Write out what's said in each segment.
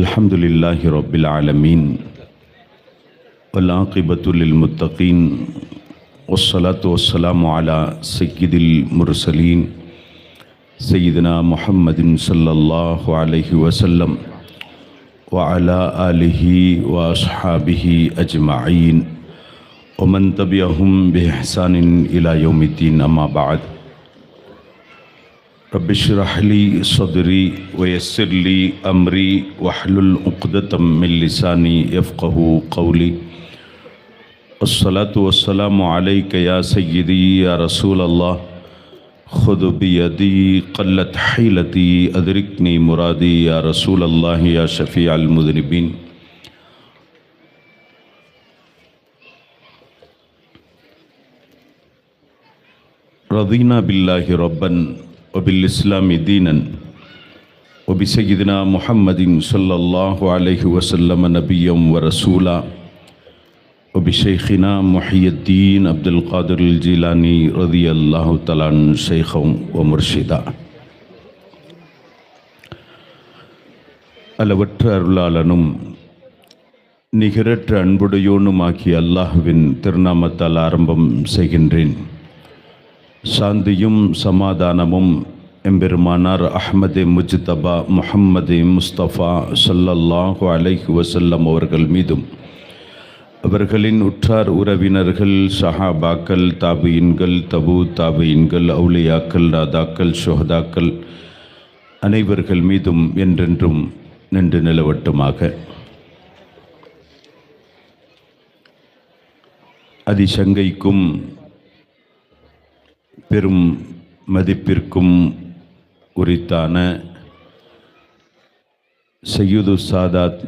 அல்ஹம்துலில்லாஹி ரப்பில் ஆலமீன் வல் ஆகிபத்து லில் முத்தகீன் வஸ்ஸலாத்து வஸ்ஸலாமு அலா சய்யிதில் முர்சலீன் சய்யிதுனா முஹம்மதின் ஸல்லல்லாஹு அலைஹி வஸல்லம் வ அலா ஆலிஹி வ அஸ்ஹாபிஹி அஜ்மஈன் வ மன் தபிஅஹும் பி இஹ்சானின் இலா யௌமித்தீன். அம்மா பஅத். ரப்பி ஷ்ரஹ் லி ஸத்ரி வ யஸ்ஸிர் லி அம்ரி வஹ்லுல் உக்ததம் மின் லிசானி யஃப்கஹு கௌலி. வஸ்ஸலாத்து வஸ்ஸலாமு அலைக யா சய்யிதி யா ரசூலல்லாஹ் خذ بيدي قلت حيلتي أدركني مرادي يا رسول الله يا شفيع المذنبين. رضينا بالله ربا وبالإسلام دينا وبسيدنا محمد صلى الله عليه وسلم نبيا ورسولا وبشيخنا محي الدين عبد القادر الجيلاني رضي الله تعالى عنه شيخا ومرشدا. அளவற்ற அருளாளனும் நிகரற்ற அன்புடையோனுமாகிய அல்லாஹ்வின் திருநாமத்தால் ஆரம்பம் செய்கின்றேன். சாந்தியும் சமாதானமும் எம்பெருமானார் அஹ்மதே முஜ்தபா முஹம்மதே முஸ்தபா ஸல்லல்லாஹு அலைஹி வஸல்லம் அவர்கள் மீதும் அவர்களின் உற்றார் உறவினர்கள் சஹாபாக்கள் தாபியின்கள் தபு தாபியின்கள் அவுலியாக்கள் நாதாக்கள் ஷுஹதாக்கள் அனைவர்கள் மீதும் என்றென்றும் நின்று நிலவட்டுமாக. அதிசங்கைக்கும் பெரும் மதிப்பிற்கும் உரித்தான சையது சாதாத்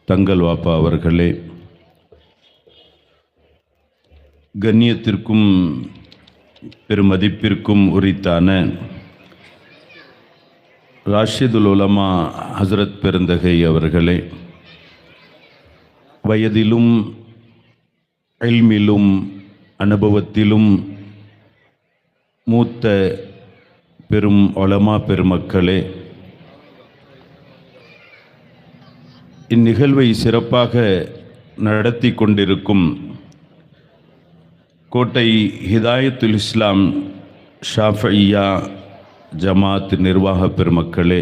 தங்கள் வாப்பா அவர்களே, கண்ணியத்திற்கும் பெருமதிப்பிற்கும் உரித்தான ராஷிதுல் உலமா ஹசரத் பெருந்தகை அவர்களே, வயதிலும் இல்மிலும் அனுபவத்திலும் மூத்த பெரும் உலமா பெருமக்களே, இந்நிகழ்வை சிறப்பாக நடத்தி கொண்டிருக்கும் கோட்டை ஹிதாயத்துல் இஸ்லாம் ஷாஃபியா ஜமாத் நிர்வாக பெருமக்களே,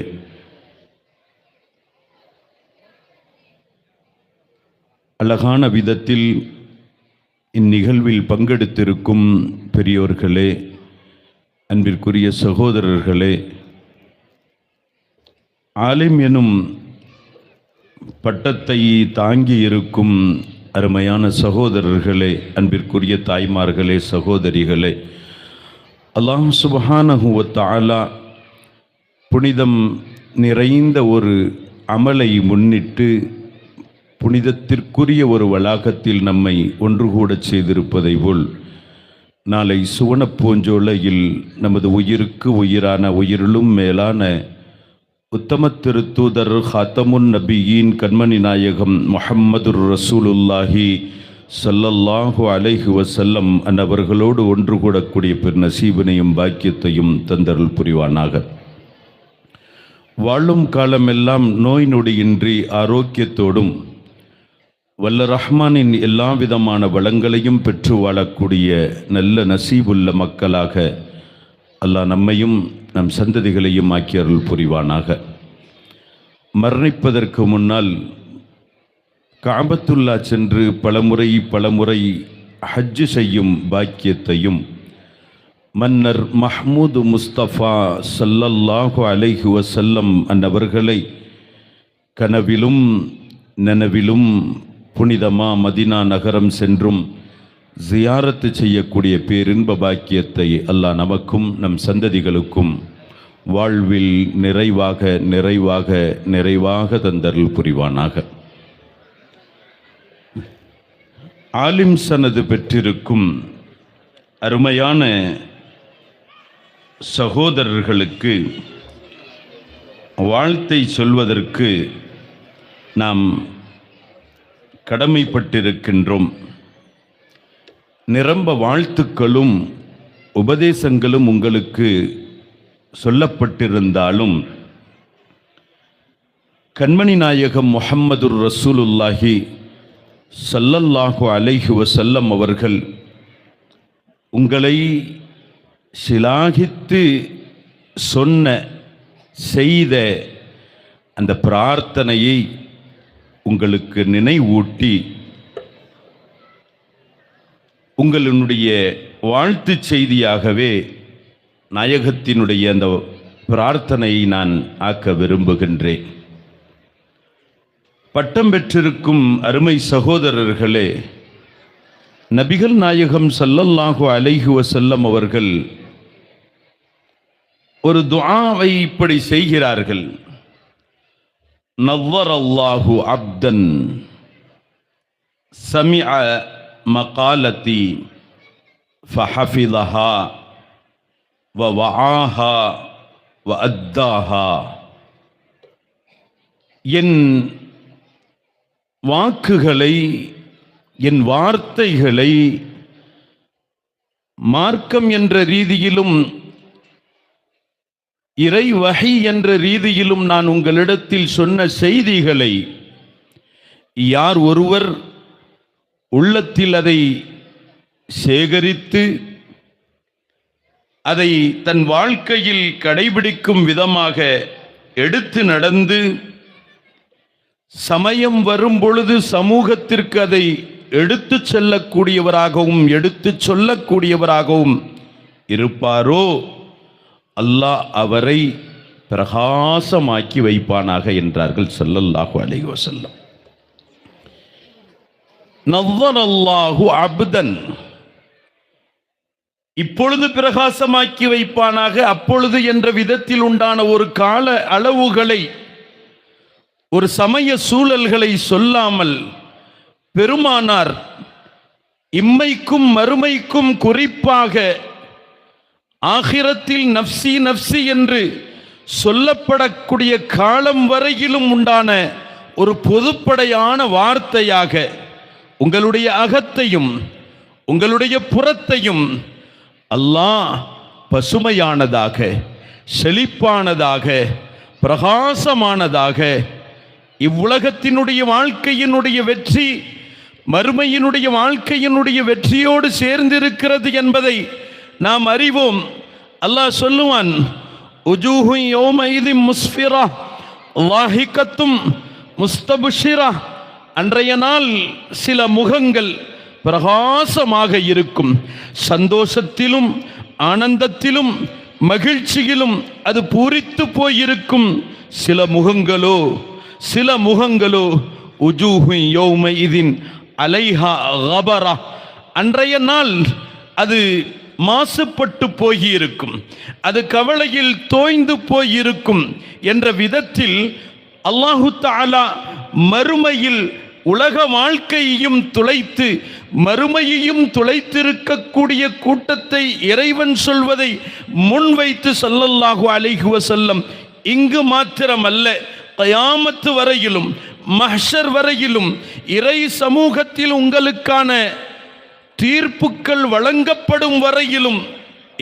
அழகான விதத்தில் இந்நிகழ்வில் பங்கெடுத்திருக்கும் பெரியோர்களே, அன்பிற்குரிய சகோதரர்களே, ஆலிம் எனும் பட்டத்தை தாங்கி இருக்கும் அருமையான சகோதரர்களே, அன்பிற்குரிய தாய்மார்களே, சகோதரிகளே, அல்லாஹ் சுப்ஹானஹு வ தஆலா புனிதம் நிறைந்த ஒரு அமலை முன்னிட்டு புனிதத்திற்குரிய ஒரு வளாகத்தில் நம்மை ஒன்று கூட செய்திருப்பதை போல் நாளை சுவனப்பூஞ்சோலையில் நமது உயிருக்கு உயிரான உயிரிலும் மேலான உத்தம திருத்தூதர் ஹாத்தமுன் நபியின் கண்மணி நாயகம் முஹம்மதுர் ரசூலுல்லாஹி ஸல்லல்லாஹு அலைஹி வஸல்லம் அன்னவர்களோடு ஒன்று கூடக்கூடிய பெரு நசீபினையும் பாக்கியத்தையும் தந்தருள் புரிவானாக. வாழும் காலமெல்லாம் நோய் நொடியின்றி ஆரோக்கியத்தோடும் வல்ல ரஹ்மானின் எல்லா விதமான வளங்களையும் பெற்று வாழக்கூடிய நல்ல நசீபுள்ள மக்களாக அல்லாஹ் நம்மையும் நம் சந்ததிகளையும் ஆக்கி அருள் புரிவானாக. மரணிப்பதற்கு முன்னால் கஅபத்துல்லா சென்று பலமுறை ஹஜ்ஜு செய்யும் பாக்கியத்தையும் மன்னர் மஹ்மூது முஸ்தபா ஸல்லல்லாஹு அலைஹி வஸல்லம் அன்னவர்களை கனவிலும் நனவிலும் புனிதமா மதினா நகரம் சென்றும் ஜியாரத்து செய்யக்கூடிய பேரின்ப பாக்கியத்தை அல்லாஹ் நமக்கும் நம் சந்ததிகளுக்கும் வாழ்வில் நிறைவாக தந்தருள் புரிவானாக. ஆலிம் சனது பெற்றிருக்கும் அருமையான சகோதரர்களுக்கு வாழ்த்தை சொல்வதற்கு நாம் கடமைப்பட்டிருக்கின்றோம். நிரம்ப வாழ்த்துக்களும் உபதேசங்களும் உங்களுக்கு சொல்லப்பட்டிருந்தாலும் கண்மணி நாயகம் முஹம்மதுர் ரசூலுல்லாஹி ஸல்லல்லாஹு அலைஹி வஸல்லம் அவர்கள் உங்களை சிலாகித்து சொன்ன செய்த அந்த பிரார்த்தனையை உங்களுக்கு நினைவூட்டி உங்களுடைய வாழ்த்து செய்தியாகவே நாயகத்தினுடைய அந்த பிரார்த்தனையை நான் ஆக்க விரும்புகின்றேன். பட்டம் பெற்றிருக்கும் அருமை சகோதரர்களே, நபிகள் நாயகம் ஸல்லல்லாஹு அலைஹி வஸல்லம் அவர்கள் ஒரு துஆவை இப்படி செய்கிறார்கள். நவ்வரல்லாஹு அப்தன் சமிஅ மகாலதி ஃபஹஃபிதஹா வவஆஹா வஅத்தாஹா. என் வாக்குகளை, என் வார்த்தைகளை மார்க்கம் என்ற ரீதியிலும் இறை வஹி என்ற ரீதியிலும் நான் உங்களிடத்தில் சொன்ன செய்திகளை யார் ஒருவர் உள்ளத்தில் அதை சேகரித்து அதை தன் வாழ்க்கையில் கடைபிடிக்கும் விதமாக எடுத்து நடந்து சமயம் வரும் பொழுது சமூகத்திற்கு அதை எடுத்து செல்லக்கூடியவராகவும் எடுத்து சொல்லக்கூடியவராகவும் இருப்பாரோ அல்லாஹ் அவரை பிரகாசமாக்கி வைப்பானாக என்றார்கள் ஸல்லல்லாஹு அலைஹி வஸல்லம். நவ்வரல்லாஹு அப்தன், இப்பொழுது பிரகாசமாக்கி வைப்பானாக. அப்பொழுது என்ற விதத்தில் உண்டான ஒரு கால அளவுகளை, ஒரு சமய சூழல்களை சொல்லாமல் பெருமானார் இம்மைக்கும் மறுமைக்கும் குறிப்பாக ஆகிரத்தில் நஃப்சி நஃப்சி என்று சொல்லப்படக்கூடிய காலம் வரையிலும் உண்டான ஒரு பொதுப்படையான வார்த்தையாக உங்களுடைய அகத்தையும் உங்களுடைய புறத்தையும் அல்லாஹ் பசுமையானதாக, செழிப்பானதாக, பிரகாசமானதாக, இவ்வுலகத்தினுடைய வாழ்க்கையினுடைய வெற்றி மறுமையினுடைய வாழ்க்கையினுடைய வெற்றியோடு சேர்ந்திருக்கிறது என்பதை நாம் அறிவோம். அல்லாஹ் சொல்லுவான், உஜூஹு யௌமைதி முஸ்ஃபிரா லாஹிகத்தும் முஸ்தப்ஷிரா. அன்றைய நாள் சில முகங்கள் பிரகாசமாக இருக்கும், சந்தோஷத்திலும் ஆனந்தத்திலும் மகிழ்ச்சியிலும் அது பூரித்து போயிருக்கும். சில முகங்களோ உஜூஹு யௌமைதின் அலைஹா கபரா, அன்றைய நாள் அது மாசுபட்டு போயிருக்கும், அது கவலையில் தோய்ந்து போயிருக்கும் என்ற விதத்தில் அல்லாஹு தஆலா மறுமையில் உலக வாழ்க்கையையும் துளைத்து மறுமையையும் துளைத்திருக்கக்கூடிய கூட்டத்தை இறைவன் சொல்வதை முன்வைத்து ஸல்லல்லாஹு அலைஹி வஸல்லம் இங்கு மாத்திரமல்ல, கியாமத் வரையிலும் மஹ்ஷர் வரையிலும் இறை சமூகத்தில் உங்களுக்கான தீர்ப்புக்கள் வழங்கப்படும் வரையிலும்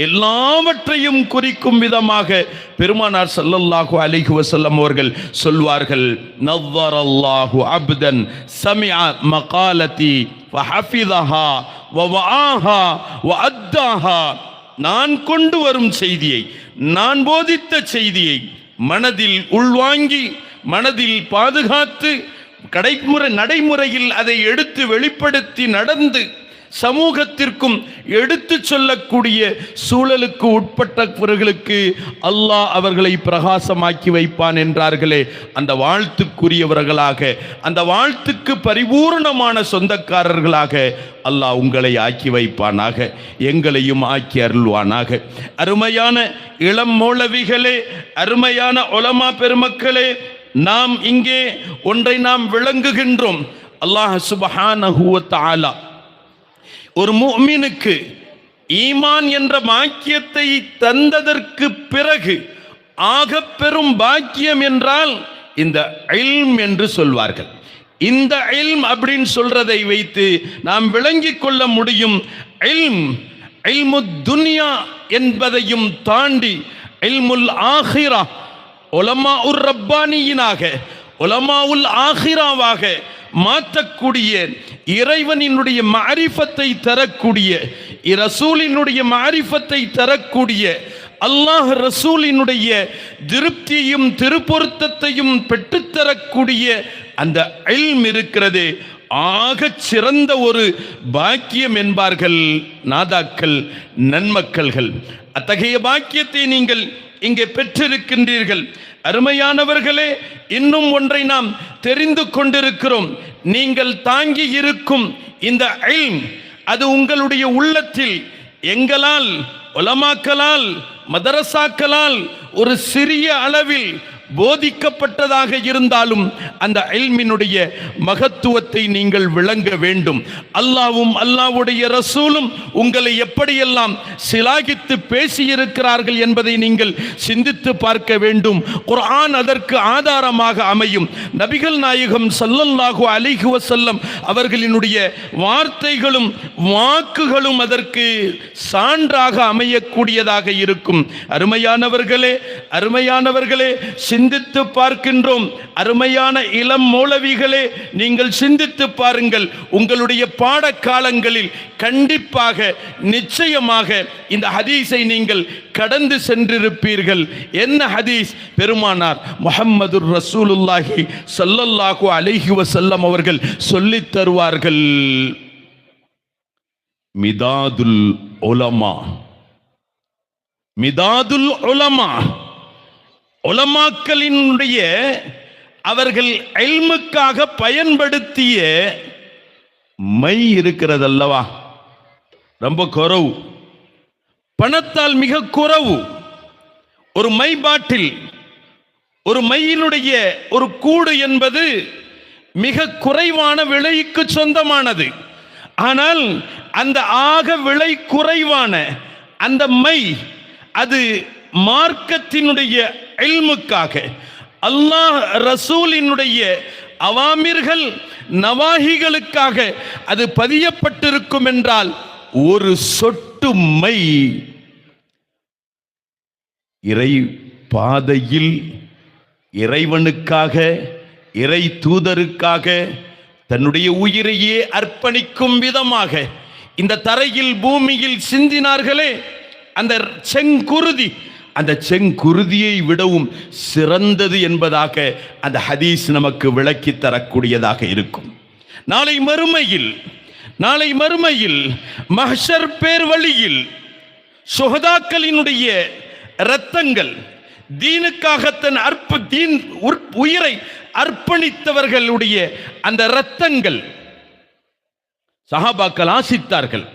எல்லாவற்றையும் குறிக்கும் விதமாக பெருமானார் ஸல்லல்லாஹு அலைஹி வஸல்லம் அவர்கள் சொல்வார்கள், நவ்வரல்லாஹு அப்தன் சமிஅ மகாலதி வஹஃபிதஹா வவஆஹா வஅத்தாஹா. நான் கொண்டு வரும் செய்தியை, நான் போதித்த செய்தியை மனதில் உள்வாங்கி மனதில் பாதுகாத்து நடைமுறையில் அதை எடுத்து வெளிப்படுத்தி நடந்து சமூகத்திற்கும் எடுத்து சொல்லக்கூடிய சூழலுக்கு உட்பட்டவர்களுக்கு அல்லாஹ் அவர்களை பிரகாசமாக்கி வைப்பான் என்றார்களே. அந்த வாழ்த்துக்குரியவர்களாக, அந்த வாழ்த்துக்கு பரிபூர்ணமான சொந்தக்காரர்களாக அல்லாஹ் உங்களை ஆக்கி வைப்பானாக, எங்களையும் ஆக்கி அருள்வானாக. அருமையான இளம் மௌலவிகளே, அருமையான உலமா பெருமக்களே, நாம் இங்கே ஒன்றை நாம் விளங்குகின்றோம். அல்லாஹ் சுப்ஹானஹு வ தஆலா ஒரு முஃமினுக்கு ஈமான் என்ற பாக்கியத்தை தந்ததற்கு பிறகு ஆக பெரும் பாக்கியம் என்றால் இந்த இல்ம் என்று சொல்வார்கள். இந்த இல்ம் அப்படின்னு சொல்றதை வைத்து நாம் விளங்கிக் கொள்ள முடியும். இல்ம் இல்முத் துன்யா என்பதையும் தாண்டி இல்முல் ஆஹிரா, உலமாஉர் ரப்பானியினாக, உலமாவுல் ஆஹிராவாக மாற்றக்கூடிய, இறைவனினுடைய மஅரிஃபத்தை தரக்கூடிய, ரசூலினுடைய மஅரிஃபத்தை தரக்கூடிய, அல்லாஹ் ரசூலினுடைய திருப்தியையும் திருப்பொருத்தத்தையும் பெற்றுத்தரக்கூடிய அந்த இல்ம் இருக்கிறது, ஆகச் சிறந்த ஒரு பாக்கியம் என்பார்கள் நாதாக்கள், நன்மக்கள்கள். அத்தகைய பாக்கியத்தை நீங்கள் இங்கே பெற்றிருக்கின்றீர்கள். அருமையானவர்களே, இன்னும் ஒன்றை நாம் தெரிந்து கொண்டிருக்கிறோம். நீங்கள் தாங்கி இருக்கும் இந்த இல்ம், அது உங்களுடைய உள்ளத்தில் எங்களால், உலமாக்களால், மதரசாக்களால் ஒரு சிறிய அளவில் போதிக்கப்பட்டதாக இருந்தாலும் அந்த இல்மினுடைய மகத்துவத்தை நீங்கள் விளங்க வேண்டும். அல்லாஹ்வும் அல்லாஹ்வுடைய ரசூலும் உங்களை எப்படியெல்லாம் சிலாகித்து பேசியிருக்கிறார்கள் என்பதை நீங்கள் சிந்தித்து பார்க்க வேண்டும். குர்ஆன் அதற்கு ஆதாரமாக அமையும். நபிகள் நாயகம் ஸல்லல்லாஹு அலைஹி வஸல்லம் அவர்களினுடைய வார்த்தைகளும் வாக்குகளும் அதற்கு சான்றாக அமையக்கூடியதாக இருக்கும். அருமையானவர்களே, சிந்தித்து பார்க்கின்றோம். அருமையான இளம் மௌலவிகளே, நீங்கள் சிந்தித்து பாருங்கள். உங்களுடைய பாடக்காலங்களில் கண்டிப்பாக, நிச்சயமாக இந்த ஹதீஸை நீங்கள் கடந்து சென்றிருப்பீர்கள். என்ன ஹதீஸ்? பெருமானார் முஹம்மதுர் ரசூலுல்லாஹி ஸல்லல்லாஹு அலைஹி வஸல்லம் அவர்கள் சொல்லித் தருவார்கள். மிதாதுல் உலமா, மிதாதுல் உலமா, உலமாக்களினுடைய அவர்கள் இல்முக்காக பயன்படுத்திய மை இருக்கிறதல்லவா, ரொம்ப குறைவு, பணத்தால் மிக குறைவு. ஒரு மை பாட்டில், ஒரு மையினுடைய ஒரு கூடு என்பது மிக குறைவான விலைக்கு சொந்தமானது. ஆனால் அந்த ஆக விலை குறைவான அந்த மை, அது மார்க்கத்தினுடைய இல்முக்காக, அல்லாஹ் ரசூலினுடைய அவாமிர்கள் நவாஹிகளுக்காக அது பதியப்பட்டிருக்கும் என்றால், ஒரு சொட்டு மை இறை பாதையில் இறைவனுக்காக, இறை தூதருக்காக தன்னுடைய உயிரையே அர்ப்பணிக்கும் விதமாக இந்த தரையில் பூமியில் சிந்தினார்களே, அந்த செங்குருதி, அந்த செங்குருதியை விடவும் சிறந்தது என்பதாக அந்த ஹதீஸ் நமக்கு விளக்கி தரக்கூடியதாக இருக்கும். நாளை மறுமையில் மஹ்ஷர் பேர்வழியில் சுஹதாக்களினுடைய இரத்தங்கள், தீனுக்காக தன் உயிரை அர்ப்பணித்தவர்களுடைய அந்த இரத்தங்கள் சஹாபாக்கள் ஆசித்தார்கள்,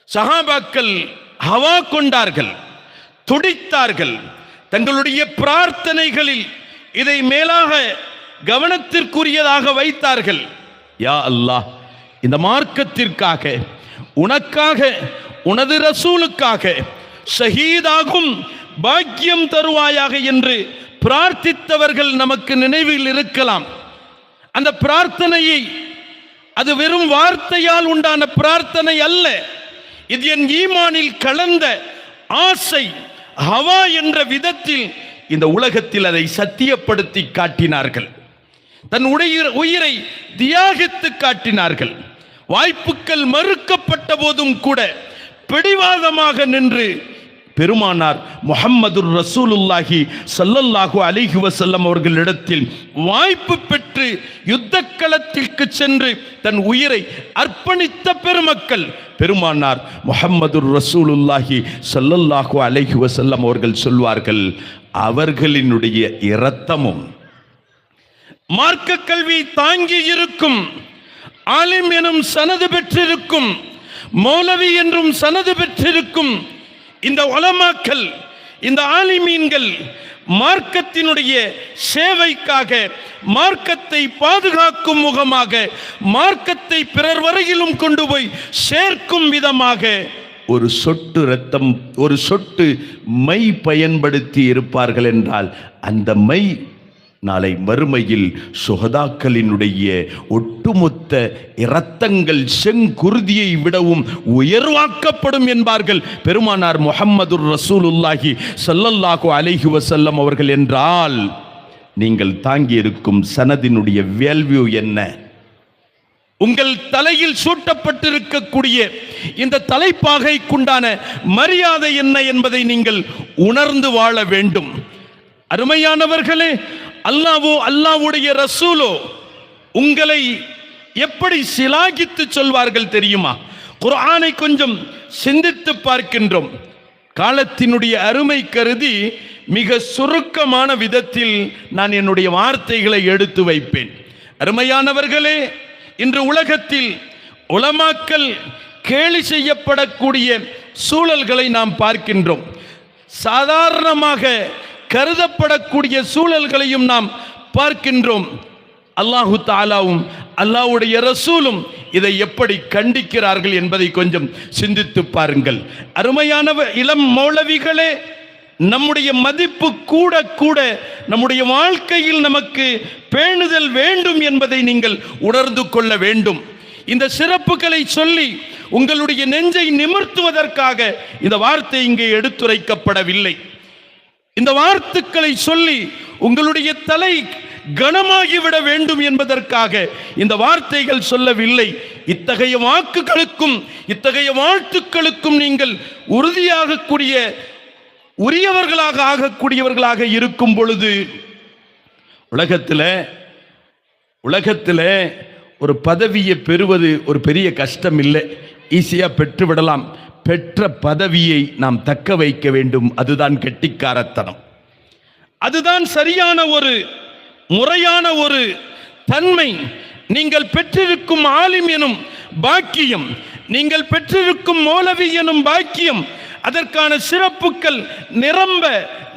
சஹாபாக்கள் ஹவா கொண்டார்கள், துடித்தார்கள். தங்களுடைய பிரார்த்தனைகளில் இதை மேலாக கவனத்திற்குரியதாக வைத்தார்கள். யா அல்லாஹ், இந்த மார்க்கத்திற்காக, உனக்காக, உனது ரசூலுக்காக ஷஹீதாகும் பாக்கியம் தருவாயாக என்று பிரார்த்தித்தவர்கள் நமக்கு நினைவில் இருக்கலாம். அந்த பிரார்த்தனையை, அது வெறும் வார்த்தையால் உண்டான பிரார்த்தனை அல்ல, இது என் ஈமானில் கலந்த ஆசை, ஹவா என்ற விதத்தில் இந்த உலகத்தில் அதை சத்தியப்படுத்தி காட்டினார்கள். தன் உயிரை தியாகித்து காட்டினார்கள். வாய்ப்புகள் மறுக்கப்பட்ட போதும் கூட பிடிவாதமாக நின்று பெருமானார் முஹம்மதுர் ரசூலுல்லாஹி ஸல்லல்லாஹு அலைஹி வஸல்லம் அவர்களிடத்தில் வாய்ப்பு பெற்று யுத்தக்களத்திற்கு சென்று தன் உயிரை அர்ப்பணித்த பெருமக்கள் பெருமானார் முஹம்மதுர் ரசூலுல்லாஹி ஸல்லல்லாஹு அலைஹி வஸல்லம் அவர்கள் சொல்வார்கள், அவர்களினுடைய இரத்தமும் மார்க்க கல்வி தாங்கி இருக்கும், ஆலிம் எனும் சனது பெற்றிருக்கும், மௌலவி என்றும் சனது பெற்றிருக்கும் இந்த உலமாக்கள், இந்த ஆலிமீன்கள் மார்க்கத்தினுடைய சேவைக்காக, மார்க்கத்தை பாதுகாக்கும் முகமாக, மார்க்கத்தை பிறர் வரையிலும் கொண்டு போய் சேர்க்கும் விதமாக ஒரு சொட்டு இரத்தம், ஒரு சொட்டு மை பயன்படுத்தி இருப்பார்கள் என்றால், அந்த மை நாளை மறுமையில் சுஹதாக்களினுடைய ஒட்டுமொத்த இரத்தங்கள் செங்குருதியை விடவும் உயர்வாக்கப்படும் என்பார்கள் பெருமானார் முஹம்மதுர் ரசூலுல்லாஹி ஸல்லல்லாஹு அலைஹி வஸல்லம் அவர்கள். என்றால் நீங்கள் தாங்கி இருக்கும் சனதினுடைய வேல்யூ என்ன? உங்கள் தலையில் சூட்டப்பட்டிருக்கக்கூடிய இந்த தலைப்பாகைக்குண்டான மரியாதை என்ன என்பதை நீங்கள் உணர்ந்து வாழ வேண்டும். அருமையானவர்களே, அல்லாஹ்வுடைய ரசூலோ உங்களை எப்படி சிலாகித்து சொல்வார்கள் தெரியுமா? குர்ஆனை கொஞ்சம் சிந்தித்து பார்க்கின்றோம். காலத்தினுடைய அருமை கருதி மிக சுருக்கமான விதத்தில் நான் என்னுடைய வார்த்தைகளை எடுத்து வைப்பேன். அருமையானவர்களே, இன்று உலகத்தில் உலமாக்கள் கேலி செய்யப்படக்கூடிய சூழல்களை நாம் பார்க்கின்றோம். சாதாரணமாக கருதப்படக்கூடிய சூழல்களையும் நாம் பார்க்கின்றோம். அல்லாஹு தஆலாவும் அல்லாஹ்வுடைய ரசூலும் இதை எப்படி கண்டிக்கிறார்கள் என்பதை கொஞ்சம் சிந்தித்து பாருங்கள். அருமையான இளம் மௌலவிகளே, நம்முடைய மதிப்பு கூட கூட நம்முடைய வாழ்க்கையில் நமக்கு பேணுதல் வேண்டும் என்பதை நீங்கள் உணர்ந்து கொள்ள வேண்டும். இந்த சிறப்புகளை சொல்லி உங்களுடைய நெஞ்சை நிமிர்த்துவதற்காக இந்த வார்த்தை இங்கே எடுத்துரைக்கப்படவில்லை. இந்த வார்த்தைகளை சொல்லி உங்களுடைய தலை கனமாகிவிட வேண்டும் என்பதற்காக இந்த வார்த்தைகள் சொல்லவில்லை. இத்தகைய வாக்குகளுக்கும் இத்தகைய வாழ்த்துக்களுக்கும் நீங்கள் உரியவர்களாக ஆகக்கூடியவர்களாக இருக்கும் பொழுது உலகத்தில் ஒரு பதவியை பெறுவது ஒரு பெரிய கஷ்டம் இல்லை, ஈஸியாக பெற்றுவிடலாம். பெற்ற பதவியை நாம் தக்க வைக்க வேண்டும். அதுதான் கெட்டிக்காரத்தனம். அதுதான் சரியான ஒரு முறையான ஒரு தன்மை. நீங்கள் பெற்றிருக்கும் ஆலிம் எனும் பாக்கியம், நீங்கள் பெற்றிருக்கும் மௌலவி எனும் பாக்கியம், அதற்கான சிறப்புகள் நிரம்ப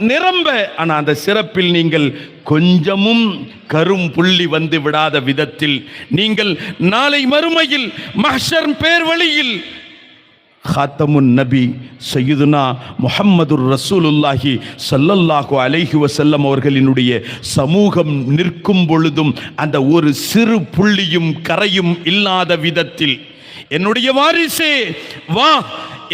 நிரம்ப. ஆனால் அந்த சிறப்பில் நீங்கள் கொஞ்சமும் கரும் புள்ளி வந்து விடாத விதத்தில் நீங்கள் நாளை மறுமையில் மஹ்ஷர் பேர்வழியில் ஹாத்தமுன் நபி சையதுனா முஹம்மதுர் ரசூலுல்லாஹி ஸல்லல்லாஹு அலைஹி வஸல்லம் அவர்களினுடைய சமூகம் நிற்கும் பொழுதும் அந்த ஒரு சிறு புள்ளியும் கரையும் இல்லாத விதத்தில், என்னுடைய வாரிசே வா,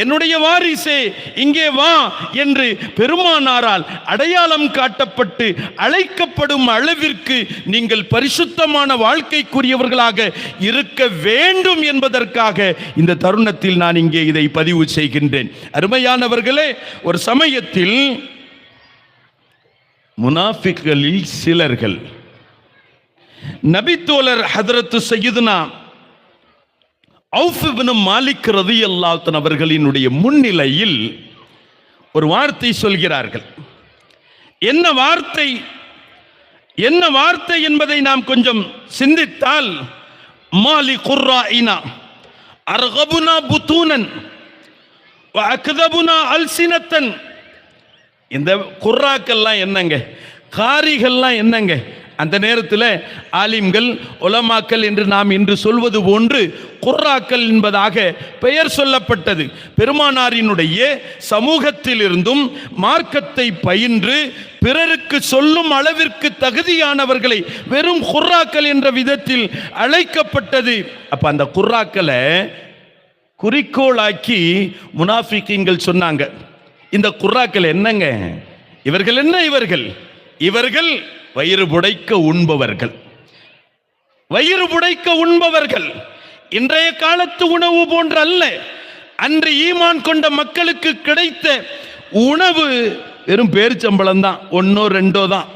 என்னுடைய வாரிசே இங்கே வா என்று பெருமானாரால் அடையாளம் காட்டப்பட்டு அழைக்கப்படும் அளவிற்கு நீங்கள் பரிசுத்தமான வாழ்க்கைக்குரியவர்களாக இருக்க வேண்டும் என்பதற்காக இந்த தருணத்தில் நான் இங்கே இதை பதிவு செய்கின்றேன். அருமையானவர்களே, ஒரு சமயத்தில் முனாஃபிக்களில் சிலர்கள் நபித்தோழர் ஹதரத்து சய்யிதுனா அவுஃப் இப்னு மாலிக் ரலியல்லாஹு அன்ஹு அவர்களினுடைய முன்னிலையில் ஒரு வார்த்தை சொல்கிறார்கள். என்ன வார்த்தை என்பதை நாம் கொஞ்சம் சிந்தித்தால், மாலி குர்ராயினா அர்கபுனா புத்தூனன் வ அக்தபுனா அல்சினத்தன். இந்த குர்ராக்கெல்லாம் என்னங்க, காரிகள்லாம் என்னங்க? அந்த நேரத்தில் ஆலிம்கள் உலமாக்கள் என்று நாம் இன்று சொல்வது போன்று குர்ராக்கள் என்பதாக பெயர் சொல்லப்பட்டது. பெருமானாரினுடைய சமூகத்தில் இருந்தும் மார்க்கத்தை பயின்று பிறருக்கு சொல்லும் அளவிற்கு தகுதியானவர்களை வெறும் குர்ராக்கள் என்ற விதத்தில் அழைக்கப்பட்டது. அப்ப அந்த குர்ராக்களை குறிக்கோளாக்கி முனாஃபிக்கீன்கள் சொன்னாங்க, இந்த குர்ராக்கள் என்னங்க, இவர்கள் என்ன, இவர்கள் வயிறு புடைக்க உண்பவர்கள். இன்றைய காலத்து உணவு போன்ற அல்ல. அன்று ஈமான் கொண்ட மக்களுக்கு கிடைத்த உணவு வெறும் பேரிச்சம்பளம் தான், ஒன்னோ ரெண்டோ தான்,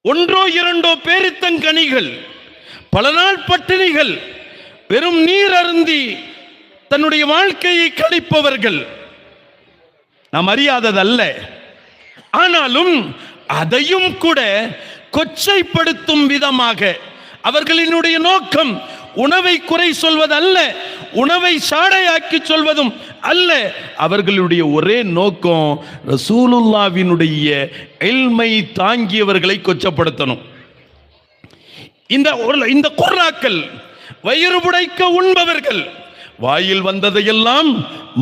ஒன்றோ இரண்டோ பேரித்தங்கனிகள், பல நாள் பட்டினிகள், வெறும் நீர் அருந்தி தன்னுடைய வாழ்க்கையை கழிப்பவர்கள். நாம் அறியாததல்ல. ஆனாலும் அதையும் கூட கொச்சைப்படுத்தும் விதமாக அவர்களினுடைய நோக்கம் உணவை குறை சொல்வதல்ல, உணவை சாடையாக்கி சொல்வதும் அல்ல. அவர்களுடைய ஒரே நோக்கம் ரசூலுல்லாஹ்வினுடைய இல்மை தாங்கியவர்களை கொச்சப்படுத்தணும். இந்த குர்ராக்கள் வயிறு புடைக்க உண்பவர்கள், வாயில் வந்ததையெல்லாம்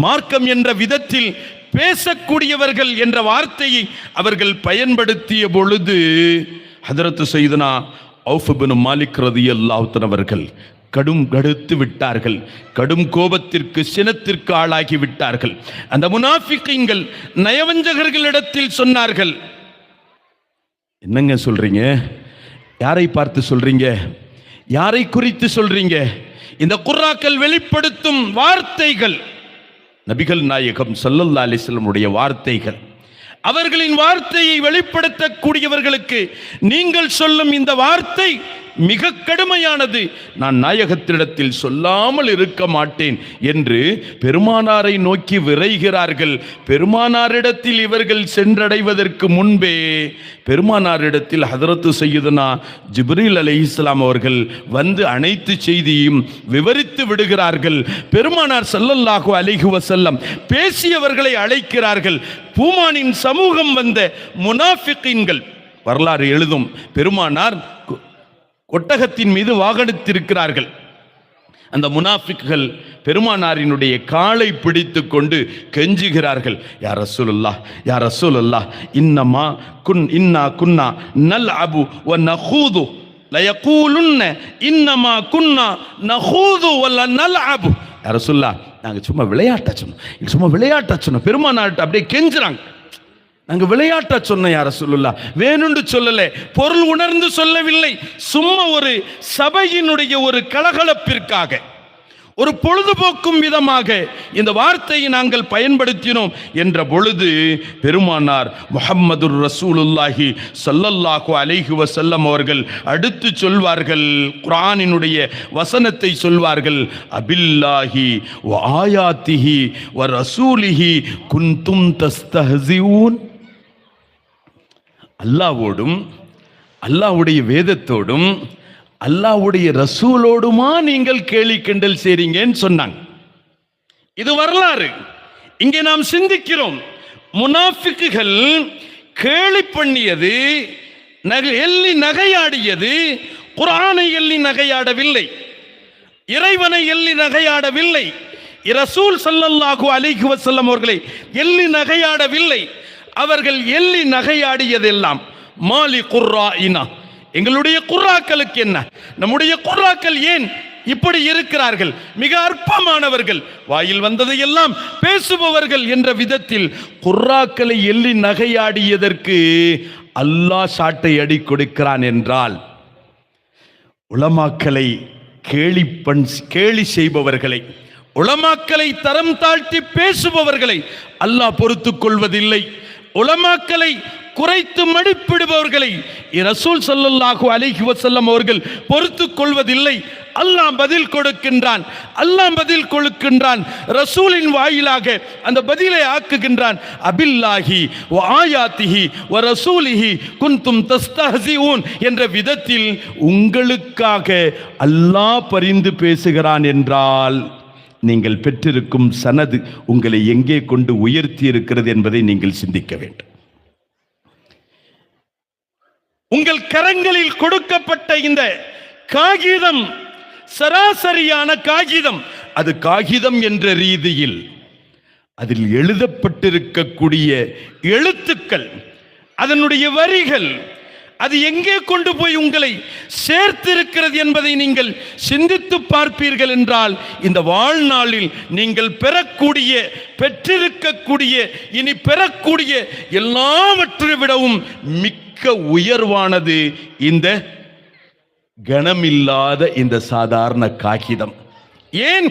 மார்க்கம் என்ற விதத்தில் பேசக்கூடியவர்கள் என்ற வார்த்தையை அவர்கள் பயன்படுத்திய பொழுது ஹதரத் சையதுனா அவுஃப் இப்னு மாலிக் ரலியல்லாஹு அன்ஹு அவர்கள் கடும் கடுத்து விட்டார்கள். கடும் கோபத்திற்கு சினத்திற்கு ஆளாகி விட்டார்கள். அந்த முனாஃபிகீன்கள் நயவஞ்சகர்களிடத்தில் சொன்னார்கள், என்னங்க சொல்றீங்க? யாரை பார்த்து சொல்றீங்க? யாரை குறித்து சொல்றீங்க? இந்த குர்ஆக்கள் வெளிப்படுத்தும் வார்த்தைகள் நபிகள் நாயகம் ஸல்லல்லாஹு அலைஹி வஸல்லம் உடைய வார்த்தைகள். அவர்களின் வார்த்தையை வெளிப்படுத்தக்கூடியவர்களுக்கு நீங்கள் சொல்லும் இந்த வார்த்தை மிக கடுமையானது, நான் நாயகத்திடத்தில் சொல்லாமல் இருக்க மாட்டேன் என்று பெருமானாரை நோக்கி விரைகிறார்கள். பெருமானாரிடத்தில் இவர்கள் சென்றடைவதற்கு முன்பே பெருமானாரிடத்தில் ஹதரத்து சையதுனா ஜிப்ரீல் அலைஹிஸ்ஸலாம் அவர்கள் வந்து அனைத்து செய்தியும் விவரித்து விடுகிறார்கள். பெருமானார் ஸல்லல்லாஹு அலைஹி வஸல்லம் பேசியவர்களை அழைக்கிறார்கள். பூமானின் சமூகம் வந்த முனாஃபிகீன்கள் வரலாறு எழுதும். பெருமானார் ஒட்டகத்தின் மீது வாகனத்திருக்கிறார்கள். அந்த முனாஃபிக்குகள் பெருமானாரினுடைய காலை பிடித்து கொண்டு கெஞ்சுகிறார்கள், யா ரசூலுல்லாஹ், யா ரசூலுல்லாஹ், இன்னா குன்னா நல்அபு வ நகூது லயகூலுன்ன இன்னமா குன்னா நகூது வ நல்அபு. யா ரசூலுல்லாஹ், நாங்க சும்மா விளையாட்டா சொன்னோம். பெருமானார்ட்ட அப்படியே கெஞ்சுறாங்க, நாங்கள் விளையாட்ட சொன்ன யா ரசூலுல்லாஹ், வேணுண்டு சொல்லல, பொருள் உணர்ந்து சொல்லவில்லை. சும்மா ஒரு சபையினுடைய ஒரு கலகலப்பிற்காக, ஒரு பொழுதுபோக்கும் விதமாக இந்த வார்த்தையை நாங்கள் பயன்படுத்தினோம் என்ற பொழுது பெருமானார் முஹம்மதுர் ரசூலுல்லாஹி ஸல்லல்லாஹு அலைஹி வஸல்லம் அவர்கள் அடுத்து சொல்வார்கள், குர்ஆனினுடைய வசனத்தை சொல்வார்கள், அபில்லாஹி வ ஆயாத்திஹி வ ரசூலிஹி குன்தும் தஸ்தஹ்சிஊன். அல்லாஹ்வோடும் அல்லாஹ்வுடைய வேதத்தோடும் அல்லாஹ்வுடைய ரசூலோடுமா நீங்கள் கேலி கிண்டல் செய்றீங்கன்னு சொன்னாங்க. இது வரலாறு. இங்கே நாம் சிந்திக்கிறோம், முனாஃபிக்குகள் கேலி பண்ணியது, எள்ளி நகையாடியது குர்ஆனை எள்ளி நகையாடவில்லை, இறைவனை எள்ளி நகையாடவில்லை, ரசூல் ஸல்லல்லாஹு அலைஹி வஸல்லம் அவர்களை எள்ளி நகையாடவில்லை. அவர்கள் எள்ளி நகையாடியதெல்லாம் மாலி குர்ஆயினா, எங்களுடைய குர்ஆக்களுக்கு என்ன, நம்முடைய குர்ஆக்கள் ஏன் இப்படி இருக்கிறார்கள், மிக அற்பமானவர்கள், வாயில் வந்ததையெல்லாம் பேசுபவர்கள் என்ற விதத்தில் குர்ஆக்களை எள்ளி நகையாடியதற்கு அல்லாஹ் சாட்டை அடி கொடுக்கிறான் என்றால், உலமாக்களை கேலி செய்பவர்களை, உலமாக்களை தரம் தாழ்த்தி பேசுபவர்களை அல்லாஹ் பொறுத்துக் கொள்வதில்லை. உலமாக்களை குறைத்து மதிப்பிடுபவர்களை ரசூல் ஸல்லல்லாஹு அலைஹி வஸல்லம் அவர்கள் பொறுத்துக் கொள்வதில்லை. அல்லாஹ் பதில் கொடுக்கின்றான், ரசூலின் வாயிலாக அந்த பதிலை ஆக்குகின்றான். அபில்லாஹி வ ஆயாத்திஹி வ ரசூலிஹி குன்தும் தஸ்தஹ்சிஊன் என்ற விதத்தில் உங்களுக்காக அல்லாஹ் பரிந்து பேசுகிறான் என்றால், நீங்கள் பெற்றிருக்கும் சனது உங்களை எங்கே கொண்டு உயர்த்தி இருக்கிறது என்பதை நீங்கள் சிந்திக்க வேண்டும். உங்கள் கரங்களில் கொடுக்கப்பட்ட இந்த காகிதம் சராசரியான காகிதம், அது காகிதம் என்ற ரீதியில் அதில் எழுதப்பட்டிருக்கக்கூடிய எழுத்துக்கள், அதனுடைய வரிகள், அது எங்கே கொண்டு போய் உங்களை சேர்த்திருக்கிறது என்பதை நீங்கள் சிந்தித்து பார்ப்பீர்கள் என்றால், இந்த வாழ்நாளில் நீங்கள் பெற்றிருக்கக்கூடிய இனி பெறக்கூடிய எல்லாவற்றை விடவும் மிக்க உயர்வானது இந்த கணமில்லாத இந்த சாதாரண காகிதம். ஏன்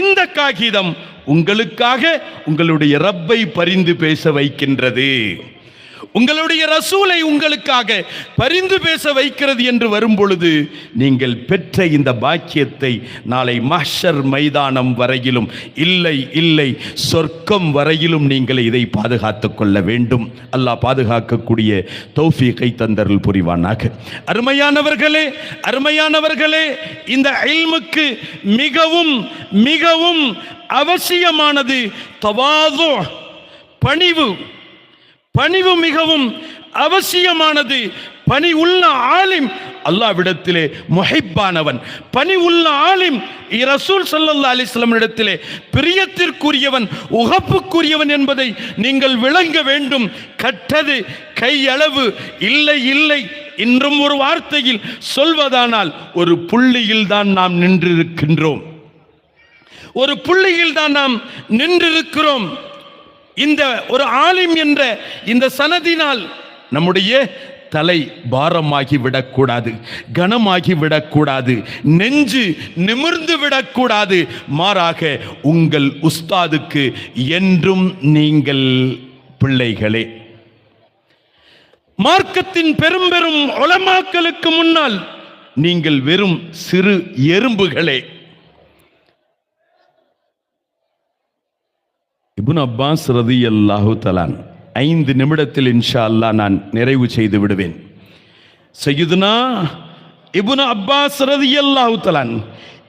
இந்த காகிதம் உங்களுக்காக உங்களுடைய ரப்பை பரிந்து பேச வைக்கின்றது, உங்களுடைய ரசூலை உங்களுக்காக பரிந்து பேச வைக்கிறது என்று வரும் பொழுது, நீங்கள் பெற்ற இந்த பாக்கியத்தை நாளை மஹ்ஷர் மைதானம் வரையிலும், இல்லை சொர்க்கம் வரையிலும் நீங்கள் இதை பாதுகாத்துக் கொள்ள வேண்டும். அல்லாஹ் பாதுகாக்கக்கூடிய தௌஃபீகை தந்தருள் புரிவானாக. அருமையானவர்களே, இந்த இல்முக்கு மிகவும் மிகவும் அவசியமானது தவாது, பணிவு மிகவும் அவசியமானது. பணி உள்ள ஆலிம் அல்லாஹ்விடத்திலே முஹிப்பானவன், பணிவுள்ள ஆலிம், ரசூல் ஸல்லல்லாஹு அலைஹி வஸல்லம் இடத்திலே பிரியத்திற்குரியவன், உகப்புக்குரியவன் என்பதை நீங்கள் விளங்க வேண்டும். கட்டது கையளவு இல்லை இல்லை. இன்றும் ஒரு வார்த்தையில் சொல்வதானால் ஒரு புள்ளியில் தான் நாம் நின்றிருக்கின்றோம், ஒரு புள்ளியில் தான் நாம் நின்றிருக்கிறோம். இந்த ஒரு ஆலிம் என்ற இந்த சனதினால் நம்முடைய தலை பாரமாகி விடக்கூடாது, கனமாகி விடக்கூடாது, நெஞ்சு நிமிர்ந்து விடக்கூடாது. மாறாக உங்கள் உஸ்தாதுக்கு என்றும் நீங்கள் பிள்ளைகளே. மார்க்கத்தின் பெரும் பெரும் உலமாக்களுக்கு முன்னால் நீங்கள் வெறும் சிறு எறும்புகளே. இப்னு அப்பாஸ் ரலியல்லாஹு தஆலா 5 நிமிடத்தில் இன்ஷா அல்லாஹ் நான் நிறைவு செய்து விடுவேன். சய்யிதுனா இப்னு அப்பாஸ் ரலியல்லாஹு தஆலா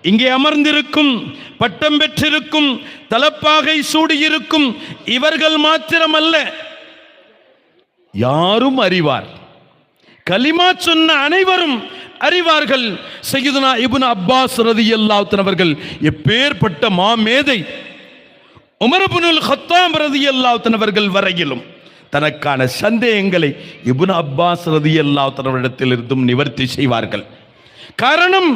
இங்கே அமர்ந்திருக்கும், பட்டம் பெற்றிருக்கும், தலப்பாகை சூடியிருக்கும் இவர்கள் மாத்திரமல்ல, யாரும் அறிவார். கலிமா சொன்ன அனைவரும் அறிவார்கள். சய்யிதுனா இப்னு அப்பாஸ் ரலியல்லாஹு தஆலா அவர்கள் எப்பேற்பட்ட மாமேதை. உமர் இப்னுல் கத்தாப் ரலியல்லாஹு தஆலா அவர்கள் வரையிலும் தனக்கான சந்தேகங்களை இப்னு அப்பாஸ் ரலியல்லாஹு தஆலா இடத்திலிருந்தும் நிவர்த்தி செய்வார்கள். காரணம்,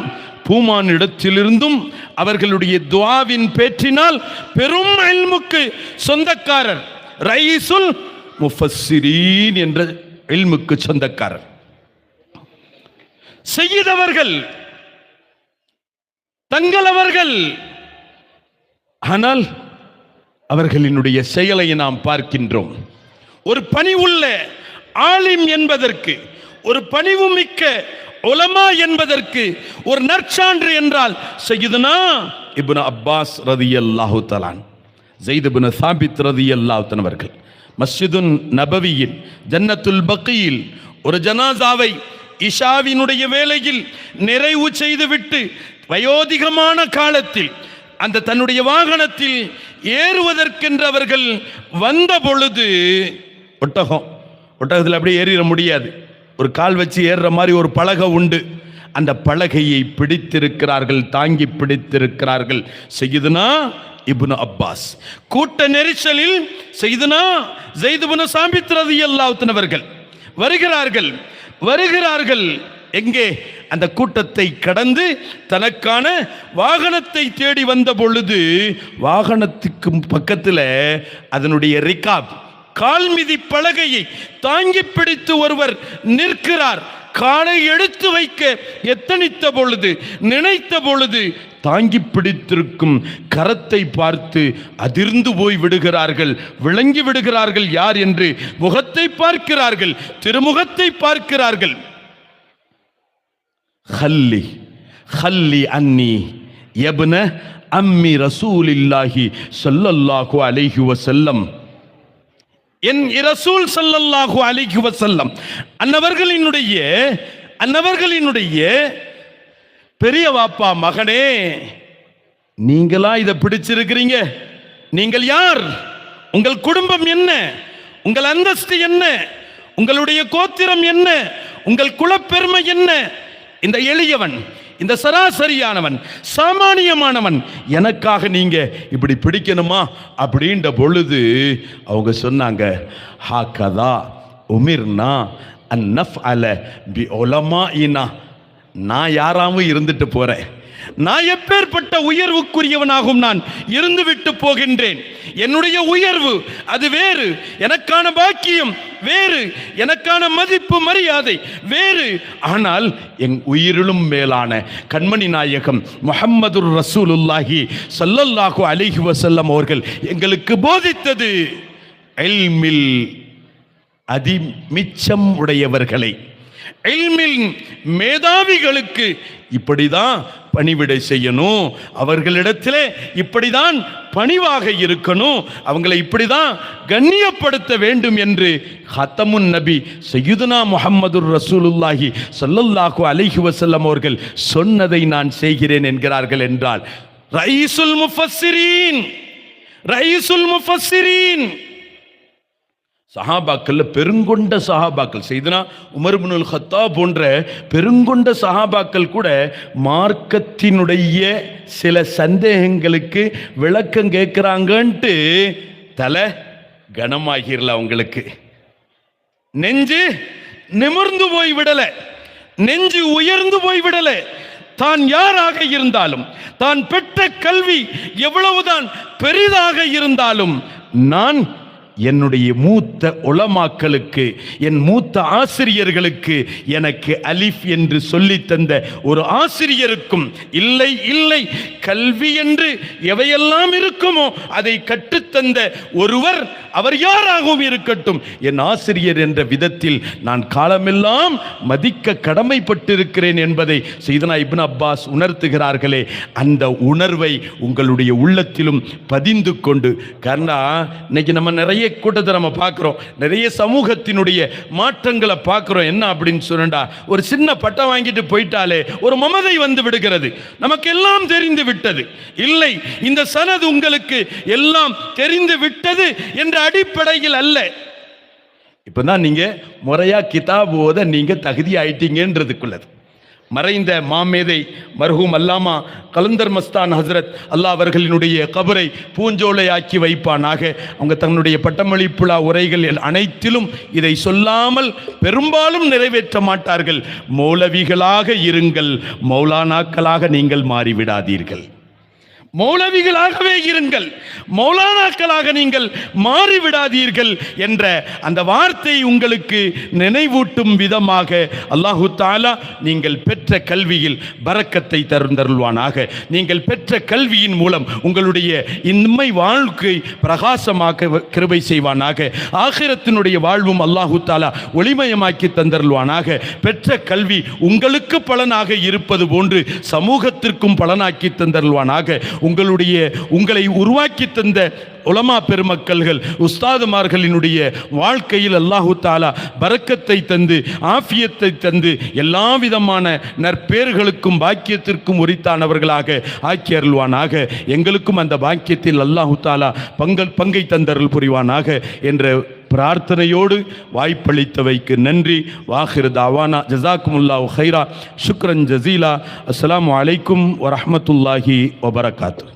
பூமான் இடத்திலிருந்தும் அவர்களுடைய துஆவின் பேற்றினால் பெரும் இல்முக்கு சொந்தக்காரர், ரயீசுல் முஃபஸ்ஸிரீன் என்ற இல்முக்கு சொந்தக்காரர் சய்யித் அவர்கள், தங்கள் அவர்கள். ஆனால் அவர்களினுடைய செயலை நாம் பார்க்கின்றோம். ஒரு பணிவுள்ள ஆலிம் என்பதற்கு, ஒரு பணிவு மிக்க உலமா என்பதற்கு ஒரு நற்சான்று என்றால் சய்யிதுனா இப்னு அப்பாஸ் ரலியல்லாஹு தஆலா, ஸைத் இப்னு சாபித் ரலியல்லாஹு தஆலா அவர்கள் மஸ்ஜிதுன் நபவியில் ஜன்னத்துல் பக்கீயில் ஒரு ஜனாசாவை இஷாவினுடைய வேளையில் நிறைவு செய்துவிட்டு வயோதிகமான காலத்தில் அந்த தன்னுடைய வாகனத்தில் ஏறுவதற்கென்று அவர்கள் வந்த பொழுது, ஒட்டகத்தில் அப்படியே ஏறிட முடியாது, ஒரு கால் வச்சு ஏறுற மாதிரி ஒரு பலகை உண்டு. அந்த பலகையை பிடித்திருக்கிறார்கள், தாங்கி பிடித்திருக்கிறார்கள் சய்யிதுனா இப்னு அப்பாஸ். கூட்ட நெரிசலில் சய்யிதுனா ஸைத் இப்னு சாபித் ரலியல்லாஹு தஆலா அவர்கள் வருகிறார்கள். எங்கே? அந்த கூட்டத்தை கடந்து தனக்கான வாகனத்தை தேடி வந்த பொழுது, வாகனத்துக்கு பக்கத்தில் அதனுடைய ரிகாப், கால்மிதி பலகையை தாங்கி பிடித்து ஒருவர் நிற்கிறார். காலை எடுத்து வைக்க எத்தனித்த பொழுது, நினைத்த பொழுது தாங்கி பிடித்திருக்கும் கரத்தை பார்த்து அதிர்ந்து போய் விடுகிறார்கள், விளங்கி விடுகிறார்கள் யார் என்று. முகத்தை பார்க்கிறார்கள், திருமுகத்தை பார்க்கிறார்கள். ஹல்லி ஹல்லி அன்னி யப்ன அம்மி ரசூலில்லாஹி ஸல்லல்லாஹு அலைஹி வஸல்லம், என் ரசூல் ஸல்லல்லாஹு அலைஹி வஸல்லம் அன்னவர்களினுடைய பெரிய வாப்பா மகனே, நீங்களா இதை பிடிச்சிருக்கிறீங்க? நீங்கள் யார்? உங்கள் குடும்பம் என்ன? உங்கள் அந்தஸ்து என்ன? உங்களுடைய கோத்திரம் என்ன? உங்கள் குலப்பெருமை என்ன? இந்த எளியவன், இந்த சராசரியானவன், சாமானியமானவன் எனக்காக நீங்க இப்படி பிடிக்கணுமா அப்படின்ற பொழுது அவங்க சொன்னாங்க, ஹாகதா உமிர்னா அன்னஃஅல பி உலமாஇனா. நான் யாராவும் இருந்துட்டு போறேன், நான் எப்பேற்பட்ட உயர்வுக்குரியவனாகவும் நான் இருந்துவிட்டு போகின்றேன். என்னுடைய உயர்வு அது வேறு, எனக்கான பாக்கியம் வேறு, எனக்கான மதிப்பு மரியாதை வேறு. ஆனால் என் உயிரிலும் மேலான கண்மணி நாயகம் முஹம்மதுர் ரசூலுல்லாஹி ஸல்லல்லாஹு அலைஹி வஸல்லம் அவர்கள் எங்களுக்கு போதித்தது, இல்மில் அதிமிச்சம் உடையவர்களை, இல்மில் மேதாவிகளுக்கு இப்படிதான் பணிவிடை செய்யணும், அவர்களிடத்திலே இப்படிதான் பணிவாக இருக்கணும், அவங்களை இப்படிதான் கண்ணியப்படுத்த வேண்டும் என்று ஹத்தமுன் நபி சய்யிதுனா முஹம்மதுர் ரசூலுல்லாஹி ஸல்லல்லாஹு அலைஹி வஸல்லம் அவர்கள் சொன்னதை நான் செய்கிறேன் என்கிறார்கள் என்றால், ரயீசுல் முஃபஸ்ஸிரீன் சஹாபாக்கள்ல பெருங்கொண்ட சஹாபாக்கள் செய்தனா உமர் இப்னுல் கத்தாப் போன்ற பெருங்கொண்ட சஹாபாக்கள் கூட மார்க்கத்தினுடைய சில சந்தேகங்களுக்கு விளக்கம் கேட்கிறாங்கன்ட்டு தலை கனமாகிரல அவங்களுக்கு. நெஞ்சு நிமிர்ந்து போய் விடல, நெஞ்சு உயர்ந்து போய் விடல. தான் யாராக இருந்தாலும், தான் பெற்ற கல்வி எவ்வளவுதான் பெரிதாக இருந்தாலும், நான் என்னுடைய மூத்த உலமாக்களுக்கு, என் மூத்த ஆசிரியர்களுக்கு, எனக்கு அலிஃப் என்று சொல்லி தந்த ஒரு ஆசிரியருக்கும், இல்லை இல்லை கல்வி என்று எவையெல்லாம் இருக்குமோ அதை கற்றுத்தந்த ஒருவர், அவர் யாராகவும் இருக்கட்டும், என் ஆசிரியர் என்ற விதத்தில் நான் காலமெல்லாம் மதிக்க கடமைப்பட்டிருக்கிறேன் என்பதை சையதுனா இப்னு அப்பாஸ் உணர்த்துகிறார்களே, அந்த உணர்வை உங்களுடைய உள்ளத்திலும் பதிந்து கொண்டு, காரணம் இன்னைக்கு நம்ம நிறைய கூட்டத்தை நம்ம பார்க்கிறோம், நிறைய சமூகத்தினுடைய மாற்றங்களை பார்க்கிறோம். என்ன அப்படின்னு சொன்னா, ஒரு சின்ன பட்டம் வாங்கிட்டு போயிட்டாலே ஒரு மமதை வந்து விடுகிறது, நமக்கு எல்லாம் தெரிந்து விட்டது. இல்லை, இந்த சனது உங்களுக்கு எல்லாம் தெரிந்து விட்டது என்ற அடிப்படையில் அல்ல. இப்பதான் நீங்க முறையா கிதாப் ஓத நீங்க தகுதி ஆயிட்டீங்கன்றதுக்குள்ளது. மறைந்த மாமேதை மர்ஹூம் அல்லாமா கலந்தர் மஸ்தான் ஹசரத் அல்லாஹ் அவர்களினுடைய கபரை பூஞ்சோலையாக்கி வைப்பானாக. அவங்க தன்னுடைய பட்டமளிப்புழா உரைகள் அனைத்திலும் இதை சொல்லாமல் பெரும்பாலும் நிறைவேற்ற மாட்டார்கள். மௌலவிகளாக இருங்கள், மௌலானாக்களாக நீங்கள் மாறிவிடாதீர்கள். மௌலவிகளாகவே இருங்கள், மௌலானாக்களாக நீங்கள் மாறிவிடாதீர்கள் என்ற அந்த வார்த்தை உங்களுக்கு நினைவூட்டும் விதமாக அல்லாஹு தஆலா நீங்கள் பெற்ற கல்வியில் பரக்கத்தை தருந்தருள்வானாக. நீங்கள் பெற்ற கல்வியின் மூலம் உங்களுடைய இன்மை வாழ்க்கை பிரகாசமாக்க கிருபை செய்வானாக. ஆகிரத்தினுடைய வாழ்வும் அல்லாஹு தஆலா ஒளிமயமாக்கி தந்தருள்வானாக. பெற்ற கல்வி உங்களுக்கு பலனாக இருப்பது போன்று சமூகத்திற்கும் பலனாக்கி தந்தருள்வானாக. உங்களை உருவாக்கி தந்த உலமா பெருமக்கள்கள் உஸ்தாதுமார்களினுடைய வாழ்க்கையில் அல்லாஹு தஆலா பரக்கத்தை தந்து ஆஃபியத்தை தந்து எல்லா விதமான நற்பேர்களுக்கும் பாக்கியத்திற்கும் உரித்தானவர்களாக ஆக்கி அருள்வானாக. எங்களுக்கும் அந்த பாக்கியத்தில் அல்லாஹு தஆலா பங்கை தந்தருள் புரிவானாக என்ற பிரார்த்தனையோடு வாய்ப்பளித்தவைக்கு நன்றி. வாஹிர் தாவானா ஜஸாக்குமுல்லாஹு ஹைரா, ஷுக்ரன் ஜஸீலா. அஸ்ஸலாமு அலைக்கும் வரஹ்மத்துல்லாஹி வபரகாத்துஹு.